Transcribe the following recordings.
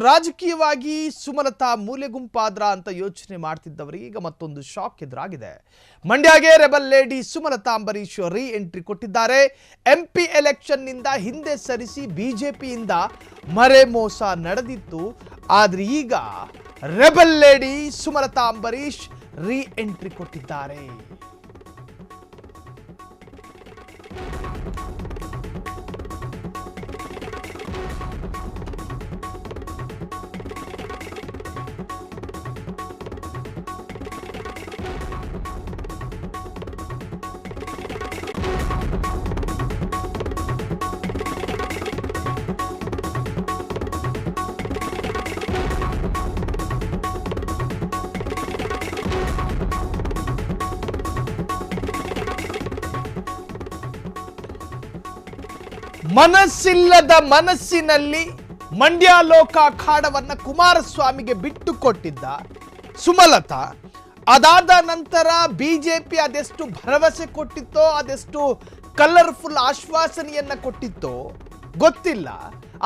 ರಾಜಕೀಯವಾಗಿ ಸುಮಲತಾ ಮೂಲೆಗುಂಪಾದ್ರ ಅಂತ ಯೋಚನೆ ಮಾಡ್ತಿದ್ದವರಿಗೆ ಈಗ ಮತ್ತೊಂದು ಶಾಕ್ ಎದುರಾಗಿದೆ. ಮಂಡ್ಯಗೆ ರೆಬಲ್ ಲೇಡಿ ಸುಮಲತಾ ಅಂಬರೀಶ್ ರೀ ಎಂಟ್ರಿ ಕೊಟ್ಟಿದ್ದಾರೆ. ಎಂಪಿ ಎಲೆಕ್ಷನ್ ನಿಂದ ಹಿಂದೆ ಸರಿಸಿ ಬಿಜೆಪಿಯಿಂದ ಮರೆ ಮೋಸ ನಡೆದಿತ್ತು. ಆದ್ರೆ ಈಗ ರೆಬಲ್ ಲೇಡಿ ಸುಮಲತಾ ಅಂಬರೀಶ್ ರೀ ಎಂಟ್ರಿ ಕೊಟ್ಟಿದ್ದಾರೆ. ಮನಸ್ಸಿಲ್ಲದ ಮನಸ್ಸಿನಲ್ಲಿ ಮಂಡ್ಯ ಲೋಕ ಅಖಾಡವನ್ನ ಕುಮಾರಸ್ವಾಮಿಗೆ ಬಿಟ್ಟು ಕೊಟ್ಟಿದ್ದ ಸುಮಲತಾ, ಅದಾದ ನಂತರ ಬಿಜೆಪಿ ಅದೆಷ್ಟು ಭರವಸೆ ಕೊಟ್ಟಿತ್ತೋ, ಅದೆಷ್ಟು ಕಲರ್ಫುಲ್ ಆಶ್ವಾಸನೆಯನ್ನ ಕೊಟ್ಟಿತ್ತೋ ಗೊತ್ತಿಲ್ಲ.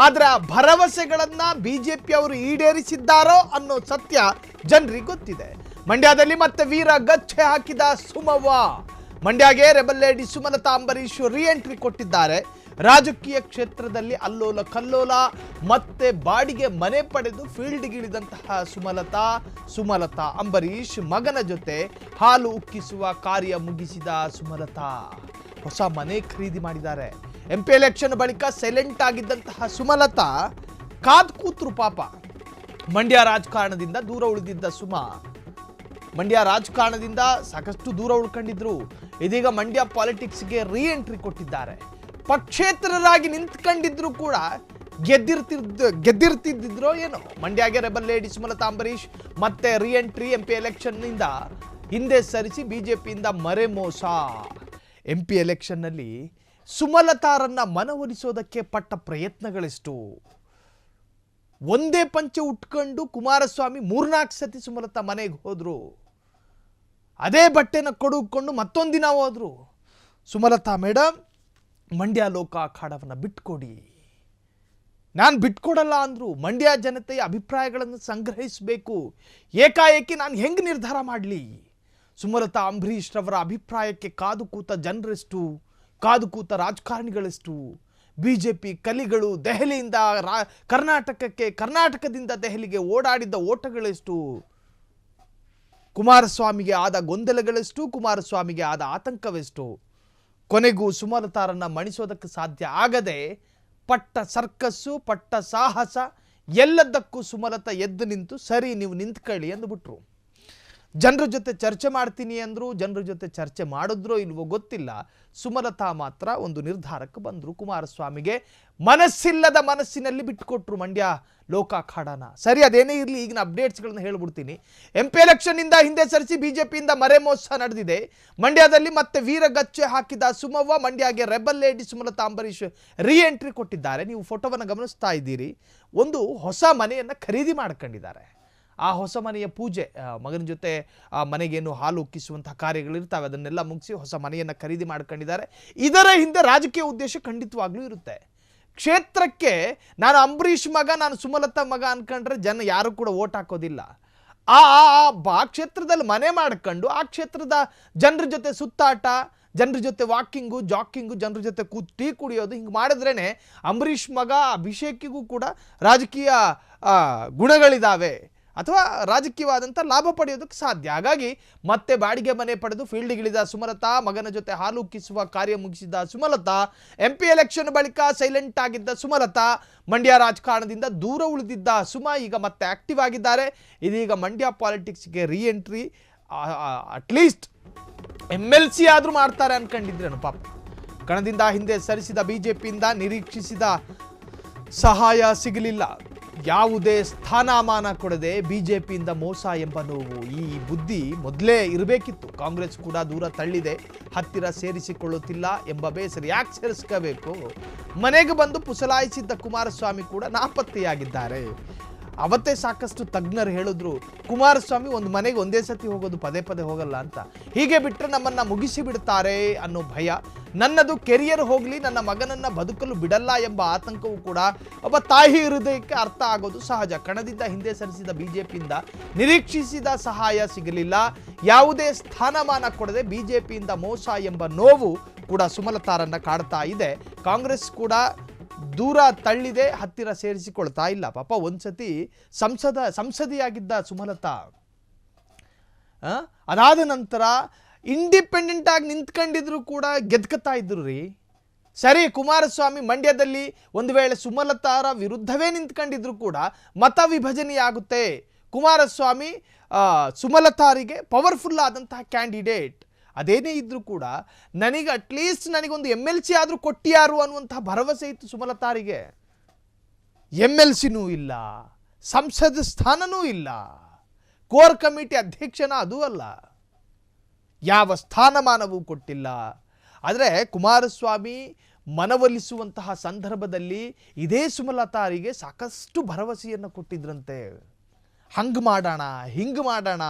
ಆದ್ರೆ ಆ ಭರವಸೆಗಳನ್ನ ಬಿಜೆಪಿ ಅವರು ಈಡೇರಿಸಿದ್ದಾರೋ ಅನ್ನೋ ಸತ್ಯ ಜನರಿಗೆ ಗೊತ್ತಿದೆ. ಮಂಡ್ಯದಲ್ಲಿ ಮತ್ತೆ ವೀರ ಗಚ್ಚೆ ಹಾಕಿದ ಸುಮವ್ವ. ಮಂಡ್ಯಗೆ ರೆಬಲ್ ಲೇಡಿ ಸುಮಲತಾ ಅಂಬರೀಶ್ ರೀ ಎಂಟ್ರಿ ಕೊಟ್ಟಿದ್ದಾರೆ. ರಾಜಕೀಯ ಕ್ಷೇತ್ರದಲ್ಲಿ ಅಲ್ಲೋಲ ಕಲ್ಲೋಲ ಮತ್ತೆ ಬಾಡಿಗೆ ಮನೆ ಪಡೆದು ಫೀಲ್ಡ್ಗಿಳಿದಂತಹ ಸುಮಲತಾ ಅಂಬರೀಶ್ ಮಗನ ಜೊತೆ ಹಾಲು ಉಕ್ಕಿಸುವ ಕಾರ್ಯ ಮುಗಿಸಿದ ಸುಮಲತಾ ಹೊಸ ಮನೆ ಖರೀದಿ ಮಾಡಿದ್ದಾರೆ. ಎಂಪಿ ಎಲೆಕ್ಷನ್ ಬಳಿಕ ಸೈಲೆಂಟ್ ಆಗಿದ್ದಂತಹ ಸುಮಲತಾ ಕಾದ್ ಕೂತ್ರು ಪಾಪ. ಮಂಡ್ಯ ರಾಜಕಾರಣದಿಂದ ದೂರ ಉಳಿದಿದ್ದ ಮಂಡ್ಯ ರಾಜಕಾರಣದಿಂದ ಸಾಕಷ್ಟು ದೂರ ಉಳ್ಕೊಂಡಿದ್ರು. ಇದೀಗ ಮಂಡ್ಯ ಪಾಲಿಟಿಕ್ಸ್ಗೆ ರೀ ಎಂಟ್ರಿ ಕೊಟ್ಟಿದ್ದಾರೆ. ಪಕ್ಷೇತರರಾಗಿ ನಿಂತ್ಕೊಂಡಿದ್ರು ಕೂಡ ಗೆದ್ದಿರ್ತಿದ್ರೋ ಏನೋ. ಮಂಡ್ಯಗೆ ರೆಬಲ್ ಲೇಡಿ ಸುಮಲತಾ ಅಂಬರೀಶ್ ಮತ್ತೆ ರೀ ಎಂಟ್ರಿ. ಎಂಪಿ ಎಲೆಕ್ಷನ್ ನಿಂದ ಹಿಂದೆ ಸರಿಸಿ ಬಿಜೆಪಿಯಿಂದ ಮರೆ ಮೋಸ. ಎಂಪಿ ಎಲೆಕ್ಷನ್ ನಲ್ಲಿ ಸುಮಲತಾರನ್ನ ಮನವೊಲಿಸೋದಕ್ಕೆ ಪಟ್ಟ ಪ್ರಯತ್ನಗಳೆಷ್ಟು. ಒಂದೇ ಪಂಚೆ ಉಟ್ಕೊಂಡು ಕುಮಾರಸ್ವಾಮಿ 3-4 ಸತಿ ಸುಮಲತಾ ಮನೆಗೆ ಹೋದ್ರು. ಅದೇ ಬಟ್ಟೆನ ಕೊಡುಕೊಂಡು ಮತ್ತೊಂದಿನ ಹೋದ್ರು. ಸುಮಲತಾ ಮೇಡಮ್, ಮಂಡ್ಯ ಲೋಕ ಅಖಾಡವನ್ನು ಬಿಟ್ಕೊಡಿ. ನಾನು ಬಿಟ್ಕೊಡಲ್ಲ ಅಂದ್ರು. ಮಂಡ್ಯ ಜನತೆಯ ಅಭಿಪ್ರಾಯಗಳನ್ನು ಸಂಗ್ರಹಿಸಬೇಕು. ಏಕಾಏಕಿ ನಾನು ಹೆಂಗೆ ನಿರ್ಧಾರ ಮಾಡಲಿ? ಸುಮಲತಾ ಅಂಬರೀಶ್ ರವರ ಅಭಿಪ್ರಾಯಕ್ಕೆ ಕಾದು ಕೂತ ಜನರೆಷ್ಟು, ಕಾದು ಕೂತ ರಾಜಕಾರಣಿಗಳೆಷ್ಟು. ಬಿಜೆಪಿ ಕಲಿಗಳು ದೆಹಲಿಯಿಂದ ಕರ್ನಾಟಕಕ್ಕೆ, ಕರ್ನಾಟಕದಿಂದ ದೆಹಲಿಗೆ ಓಡಾಡಿದ್ದ ಓಟಗಳೆಷ್ಟು. ಕುಮಾರಸ್ವಾಮಿಗೆ ಆದ ಗೊಂದಲಗಳೆಷ್ಟು, ಕುಮಾರಸ್ವಾಮಿಗೆ ಆದ ಆತಂಕವೆಷ್ಟು. ಕೊನೆಗೂ ಸುಮಲತಾರನ್ನ ಮಣಿಸೋದಕ್ಕೆ ಸಾಧ್ಯ ಆಗದೆ ಪಟ್ಟ ಸರ್ಕಸ್ಸು, ಪಟ್ಟ ಸಾಹಸ, ಎಲ್ಲದಕ್ಕೂ ಸುಮಲತಾ ಎದ್ದು ನಿಂತು ಸರಿ ನೀವು ನಿಂತ್ಕೊಳ್ಳಿ ಅಂದ್ಬಿಟ್ರು. ಜನರ ಜೊತೆ ಚರ್ಚೆ ಮಾಡ್ತೀನಿ ಅಂದ್ರು. ಜನರ ಜೊತೆ ಚರ್ಚೆ ಮಾಡಿದ್ರೋ ಇಲ್ವೋ ಗೊತ್ತಿಲ್ಲ. ಸುಮಲತಾ ಮಾತ್ರ ಒಂದು ನಿರ್ಧಾರಕ್ಕೆ ಬಂದರು. ಕುಮಾರಸ್ವಾಮಿಗೆ ಮನಸ್ಸಿಲ್ಲದ ಮನಸ್ಸಿನಲ್ಲಿ ಬಿಟ್ಟುಕೊಟ್ರು ಮಂಡ್ಯ ಲೋಕ ಅಖಾಡನ. ಸರಿ, ಅದೇನೇ ಇರಲಿ, ಈಗಿನ ಅಪ್ಡೇಟ್ಸ್ಗಳನ್ನ ಹೇಳ್ಬಿಡ್ತೀನಿ. ಎಂಪಿ ಎಲೆಕ್ಷನ್ನಿಂದ ಹಿಂದೆ ಸರಿಸಿ ಬಿಜೆಪಿಯಿಂದ ಮರೆ ಮೋಸ ನಡೆದಿದೆ. ಮಂಡ್ಯದಲ್ಲಿ ಮತ್ತೆ ವೀರಗಚ್ಚೆ ಹಾಕಿದ ಸುಮವ್ವ ಮಂಡ್ಯಗೆ ರೆಬಲ್ ಲೇಡಿ ಸುಮಲತಾ ಅಂಬರೀಶ್ ರೀ ಎಂಟ್ರಿ ಕೊಟ್ಟಿದ್ದಾರೆ. ನೀವು ಫೋಟೋವನ್ನು ಗಮನಿಸ್ತಾ ಇದ್ದೀರಿ. ಒಂದು ಹೊಸ ಮನೆಯನ್ನು ಖರೀದಿ ಮಾಡ್ಕೊಂಡಿದ್ದಾರೆ. ಆ ಹೊಸ ಮನೆಯ ಪೂಜೆ, ಮಗನ ಜೊತೆ ಆ ಮನೆಗೇನು ಹಾಲು ಉಕ್ಕಿಸುವಂತಹ ಕಾರ್ಯಗಳಿರ್ತಾವೆ, ಅದನ್ನೆಲ್ಲ ಮುಗಿಸಿ ಹೊಸ ಮನೆಯನ್ನು ಖರೀದಿ ಮಾಡ್ಕೊಂಡಿದ್ದಾರೆ. ಇದರ ಹಿಂದೆ ರಾಜಕೀಯ ಉದ್ದೇಶ ಖಂಡಿತವಾಗ್ಲೂ ಇರುತ್ತೆ. ಕ್ಷೇತ್ರಕ್ಕೆ ನಾನು ಅಂಬರೀಶ್ ಮಗ, ನಾನು ಸುಮಲತಾ ಮಗ ಅನ್ಕೊಂಡ್ರೆ ಜನ ಯಾರು ಕೂಡ ಓಟ್ ಹಾಕೋದಿಲ್ಲ. ಆ ಕ್ಷೇತ್ರದಲ್ಲಿ ಮನೆ ಮಾಡ್ಕೊಂಡು ಆ ಕ್ಷೇತ್ರದ ಜನರ ಜೊತೆ ಸುತ್ತಾಟ, ಜನರ ಜೊತೆ ವಾಕಿಂಗು, ಜಾಕಿಂಗು, ಜನರ ಜೊತೆ ಟೀ ಕುಡಿಯೋದು, ಹಿಂಗೆ ಮಾಡಿದ್ರೇ ಅಂಬರೀಶ್ ಮಗ ಅಭಿಷೇಕಿಗೂ ಕೂಡ ರಾಜಕೀಯ ಗುಣಗಳಿದ್ದಾವೆ ಅಥವಾ ರಾಜಕೀಯವಾದಂಥ ಲಾಭ ಪಡೆಯೋದಕ್ಕೆ ಸಾಧ್ಯ. ಹಾಗಾಗಿ ಮತ್ತೆ ಬಾಡಿಗೆ ಮನೆ ಪಡೆದು ಫೀಲ್ಡ್ಗಿಳಿದ ಸುಮಲತಾ, ಮಗನ ಜೊತೆ ಹಾಲು ಉಕ್ಕಿಸುವ ಕಾರ್ಯ ಮುಗಿಸಿದ ಸುಮಲತಾ, ಎಂಪಿ ಎಲೆಕ್ಷನ್ ಬಳಿಕ ಸೈಲೆಂಟ್ ಆಗಿದ್ದ ಸುಮಲತಾ, ಮಂಡ್ಯ ರಾಜಕಾರಣದಿಂದ ದೂರ ಉಳಿದಿದ್ದ ಈಗ ಮತ್ತೆ ಆಕ್ಟಿವ್ ಆಗಿದ್ದಾರೆ. ಇದೀಗ ಮಂಡ್ಯ ಪಾಲಿಟಿಕ್ಸ್ಗೆ ರೀ ಎಂಟ್ರಿ. ಅಟ್ಲೀಸ್ಟ್ MLC ಆದರೂ ಮಾಡ್ತಾರೆ ಅನ್ಕೊಂಡಿದ್ರೇನು ಪಾಪ. ಕಣದಿಂದ ಹಿಂದೆ ಸರಿಸಿದ ಬಿಜೆಪಿಯಿಂದ ನಿರೀಕ್ಷಿಸಿದ ಸಹಾಯ ಸಿಗಲಿಲ್ಲ. ಯಾವುದೇ ಸ್ಥಾನಮಾನ ಕೊಡದೆ ಬಿಜೆಪಿಯಿಂದ ಮೋಸ ಎಂಬ ನೋವು. ಈ ಬುದ್ಧಿ ಮೊದಲೇ ಇರಬೇಕಿತ್ತು. ಕಾಂಗ್ರೆಸ್ ಕೂಡ ದೂರ ತಳ್ಳಿದೆ, ಹತ್ತಿರ ಸೇರಿಸಿಕೊಳ್ಳುತ್ತಿಲ್ಲ ಎಂಬ ಬೇಸರ. ಯಾಕೆ ಸೇರಿಸ್ಕೋಬೇಕು? ಮನೆಗೆ ಬಂದು ಪುಸಲಾಯಿಸಿದ್ದ ಕುಮಾರಸ್ವಾಮಿ ಕೂಡ ನಾಪತ್ತೆಯಾಗಿದ್ದಾರೆ. ಅವತ್ತೇ ಸಾಕಷ್ಟು ತಜ್ಞರು ಹೇಳಿದ್ರು ಕುಮಾರಸ್ವಾಮಿ ಒಂದು ಮನೆಗೆ ಒಂದೇ ಸತಿ ಹೋಗೋದು, ಪದೇ ಪದೇ ಹೋಗಲ್ಲ ಅಂತ. ಹೀಗೆ ಬಿಟ್ಟರೆ ನಮ್ಮನ್ನ ಮುಗಿಸಿ ಬಿಡ್ತಾರೆ ಅನ್ನೋ ಭಯ, ನನ್ನದು ಕೆರಿಯರ್ ಹೋಗಲಿ, ನನ್ನ ಮಗನನ್ನ ಬದುಕಲು ಬಿಡಲ್ಲ ಎಂಬ ಆತಂಕವೂ ಕೂಡ ಒಬ್ಬ ತಾಯಿ ಹೃದಯಕ್ಕೆ ಅರ್ಥ ಆಗೋದು ಸಹಜ. ಕಣದಿಂದ ಹಿಂದೆ ಸರಿಸಿದ ಬಿಜೆಪಿಯಿಂದ ನಿರೀಕ್ಷಿಸಿದ ಸಹಾಯ ಸಿಗಲಿಲ್ಲ, ಯಾವುದೇ ಸ್ಥಾನಮಾನ ಕೊಡದೆ ಬಿಜೆಪಿಯಿಂದ ಮೋಸ ಎಂಬ ನೋವು ಕೂಡ ಸುಮಲತಾರನ್ನ ಕಾಡ್ತಾ ಇದೆ. ಕಾಂಗ್ರೆಸ್ ಕೂಡ ದೂರ ತಳ್ಳಿದೆ, ಹತ್ತಿರ ಸೇರಿಸಿಕೊಳ್ತಾ ಇಲ್ಲ. ಪಾಪ ಒಂದ್ಸತಿ ಸಂಸದಿಯಾಗಿದ್ದ ಸುಮಲತಾ ಅದಾದ ನಂತರ ಇಂಡಿಪೆಂಡೆಂಟ್ ಆಗಿ ನಿಂತ್ಕೊಂಡಿದ್ರು ಕೂಡ ಗೆದ್ಕತ್ತಾ ಇದ್ರು ರೀ. ಸರಿ, ಕುಮಾರಸ್ವಾಮಿ ಮಂಡ್ಯದಲ್ಲಿ ಒಂದು ವೇಳೆ ಸುಮಲತಾರ ವಿರುದ್ಧವೇ ನಿಂತ್ಕೊಂಡಿದ್ರು ಕೂಡ ಮತ ವಿಭಜನೆಯಾಗುತ್ತೆ. ಕುಮಾರಸ್ವಾಮಿ ಸುಮಲತಾರಿಗೆ ಪವರ್ಫುಲ್ ಆದಂತಹ ಕ್ಯಾಂಡಿಡೇಟ್, ಅದೇನೇ ಇದ್ರೂ ಕೂಡ ನನಗೆ ಅಟ್ಲೀಸ್ಟ್ ನನಗೊಂದು MLC ಆದರೂ ಕೊಟ್ಟಿಯಾರು ಅನ್ನುವಂತಹ ಭರವಸೆ ಇತ್ತು ಸುಮಲತಾರಿಗೆ. MLCನೂ ಇಲ್ಲ, ಸಂಸದ ಸ್ಥಾನನೂ ಇಲ್ಲ, ಕೋರ್ ಕಮಿಟಿ ಅಧ್ಯಕ್ಷನ ಅದೂ ಅಲ್ಲ, ಯಾವ ಸ್ಥಾನಮಾನವೂ ಕೊಟ್ಟಿಲ್ಲ. ಆದರೆ ಕುಮಾರಸ್ವಾಮಿ ಮನವೊಲಿಸುವಂತಹ ಸಂದರ್ಭದಲ್ಲಿ ಇದೇ ಸುಮಲತಾರಿಗೆ ಸಾಕಷ್ಟು ಭರವಸೆಯನ್ನು ಕೊಟ್ಟಿದ್ರಂತೆ. ಹಂಗೆ ಮಾಡೋಣ, ಹಿಂಗೆ ಮಾಡೋಣ,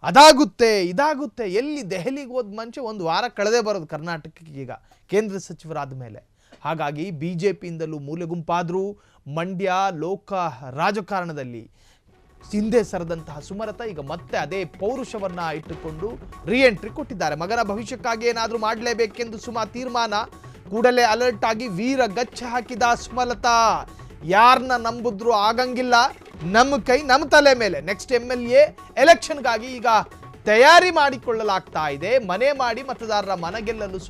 ಅದಾಗುತ್ತೆ ಇದಾಗುತ್ತೆ. ಎಲ್ಲಿ ದೆಹಲಿಗೆ ಹೋದ ಮನುಷ್ಯ ಒಂದು ವಾರ ಕಳೆದೇ ಬರೋದು ಕರ್ನಾಟಕಕ್ಕೆ ಈಗ ಕೇಂದ್ರ ಸಚಿವರಾದ ಮೇಲೆ. ಹಾಗಾಗಿ ಬಿಜೆಪಿಯಿಂದಲೂ ಮೂಲೆಗುಂಪಾದರೂ ಮಂಡ್ಯ ಲೋಕ ರಾಜಕಾರಣದಲ್ಲಿ ಹಿಂದೆ ಸರದಂತಹ ಸುಮಲತಾ ಈಗ ಮತ್ತೆ ಅದೇ ಪೌರುಷವನ್ನ ಇಟ್ಟುಕೊಂಡು ಎಂಟ್ರಿ ಕೊಟ್ಟಿದ್ದಾರೆ. ಮಗನ ಭವಿಷ್ಯಕ್ಕಾಗಿ ಏನಾದರೂ ಮಾಡಲೇಬೇಕೆಂದು ತೀರ್ಮಾನ, ಕೂಡಲೇ ಅಲರ್ಟ್ ಆಗಿ ವೀರ ಗಚ್ಚ ಹಾಕಿದ ಸುಮಲತಾ. ಯಾರನ್ನ ನಂಬಿದ್ರು ಆಗಂಗಿಲ್ಲ, ನಮ್ಮ ಕೈ ನಮ್ಮ ತಲೆ ಮೇಲೆ. ನೆಕ್ಸ್ಟ್ MLA ಎಲೆಕ್ಷನ್ಗಾಗಿ ಈಗ ತಯಾರಿ ಮಾಡಿಕೊಳ್ಳಲಾಗ್ತಾ ಇದೆ. ಮನೆ ಮಾಡಿ ಮತದಾರರ ಮನಗೆಲ್ಲಲು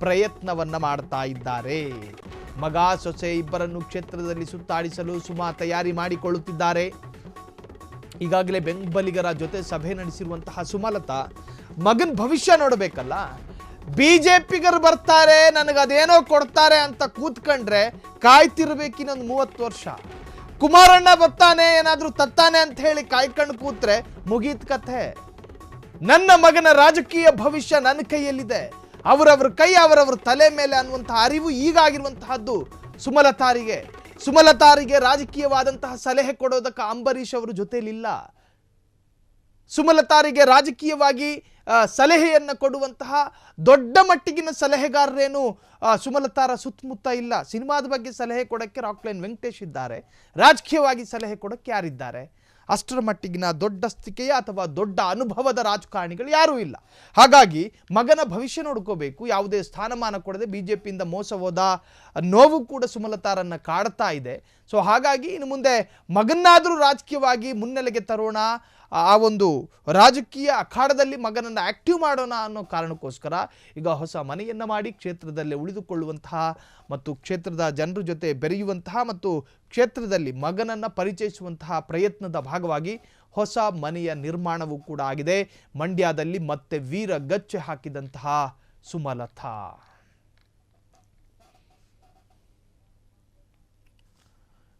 ಪ್ರಯತ್ನವನ್ನ ಮಾಡ್ತಾ ಇದ್ದಾರೆ. ಮಗ ಸೊಸೆ ಇಬ್ಬರನ್ನು ಕ್ಷೇತ್ರದಲ್ಲಿ ಸುತ್ತಾಡಿಸಲು ತಯಾರಿ ಮಾಡಿಕೊಳ್ಳುತ್ತಿದ್ದಾರೆ. ಈಗಾಗಲೇ ಬೆಂಬಲಿಗರ ಜೊತೆ ಸಭೆ ನಡೆಸಿರುವಂತಹ ಸುಮಲತಾ ಮಗನ ಭವಿಷ್ಯ ನೋಡಬೇಕಲ್ಲ. ಬಿಜೆಪಿಗರು ಬರ್ತಾರೆ, ನನಗದೇನೋ ಕೊಡ್ತಾರೆ ಅಂತ ಕೂತ್ಕೊಂಡ್ರೆ ಕಾಯ್ತಿರ್ಬೇಕು ಇನ್ನೊಂದು 30 ವರ್ಷ. ಕುಮಾರಣ್ಣ ಬರ್ತಾನೆ, ಏನಾದರೂ ತತ್ತಾನೆ ಅಂತ ಹೇಳಿ ಕಾಯ್ಕೊಂಡು ಕೂತ್ರೆ ಮುಗೀತ್ ಕಥೆ. ನನ್ನ ಮಗನ ರಾಜಕೀಯ ಭವಿಷ್ಯ ನನ್ನ ಕೈಯಲ್ಲಿದೆ, ಅವರವ್ರ ಕೈ ಅವರವ್ರ ತಲೆ ಮೇಲೆ ಅನ್ನುವಂತಹ ಅರಿವು ಈಗಾಗಿರುವಂತಹದ್ದು ಸುಮಲತಾರಿಗೆ ರಾಜಕೀಯವಾದಂತಹ ಸಲಹೆ ಕೊಡೋದಕ್ಕೆ ಅಂಬರೀಷ್ ಅವರು ಜೊತೆಲಿಲ್ಲ. ಸುಮಲತಾರಿಗೆ ರಾಜಕೀಯವಾಗಿ ಸಲಹೆಯನ್ನು ಕೊಡುವಂತಹ ದೊಡ್ಡ ಮಟ್ಟಿಗಿನ ಸಲಹೆಗಾರರೇನು ಸುಮಲತಾರ ಸುತ್ತಮುತ್ತ ಇಲ್ಲ. ಸಿನಿಮಾದ ಬಗ್ಗೆ ಸಲಹೆ ಕೊಡೋಕ್ಕೆ ರಾಕ್ಲೈನ್ ವೆಂಕಟೇಶ್ ಇದ್ದಾರೆ, ರಾಜಕೀಯವಾಗಿ ಸಲಹೆ ಕೊಡೋಕ್ಕೆ ಯಾರಿದ್ದಾರೆ? ಅಷ್ಟರ ಮಟ್ಟಿಗಿನ ದೊಡ್ಡಸ್ತಿಕೆಯ ಅಥವಾ ದೊಡ್ಡ ಅನುಭವದ ರಾಜಕಾರಣಿಗಳು ಯಾರೂ ಇಲ್ಲ. ಹಾಗಾಗಿ ಮಗನ ಭವಿಷ್ಯ ನೋಡ್ಕೋಬೇಕು, ಯಾವುದೇ ಸ್ಥಾನಮಾನ ಕೊಡದೆ ಬಿಜೆಪಿಯಿಂದ ಮೋಸ ಹೋದ ನೋವು ಕೂಡ ಸುಮಲತಾರನ್ನು ಕಾಡ್ತಾ ಇದೆ. ಸೊ ಹಾಗಾಗಿ ಇನ್ನು ಮುಂದೆ ಮಗನ್ನಾದರೂ ರಾಜಕೀಯವಾಗಿ ಮುನ್ನೆಲೆಗೆ ತರೋಣ, ಆ ಒಂದು ರಾಜಕೀಯ ಅಖಾಡದಲ್ಲಿ ಮಗನನ್ನು ಆಕ್ಟಿವ್ ಮಾಡೋಣ ಅನ್ನೋ ಕಾರಣಕ್ಕೋಸ್ಕರ ಈಗ ಹೊಸ ಮನೆಯನ್ನು ಮಾಡಿ ಕ್ಷೇತ್ರದಲ್ಲೇ ಉಳಿದುಕೊಳ್ಳುವಂತಹ ಮತ್ತು ಕ್ಷೇತ್ರದ ಜನರ ಜೊತೆ ಬೆರೆಯುವಂತಹ ಮತ್ತು ಕ್ಷೇತ್ರದಲ್ಲಿ ಮಗನನ್ನು ಪರಿಚಯಿಸುವಂತಹ ಪ್ರಯತ್ನದ ಭಾಗವಾಗಿ ಹೊಸ ಮನೆಯ ನಿರ್ಮಾಣವೂ ಕೂಡ ಆಗಿದೆ. ಮಂಡ್ಯದಲ್ಲಿ ಮತ್ತೆ ವೀರ ಗಚ್ಚೆ ಹಾಕಿದಂತಹ ಸುಮಲತಾ.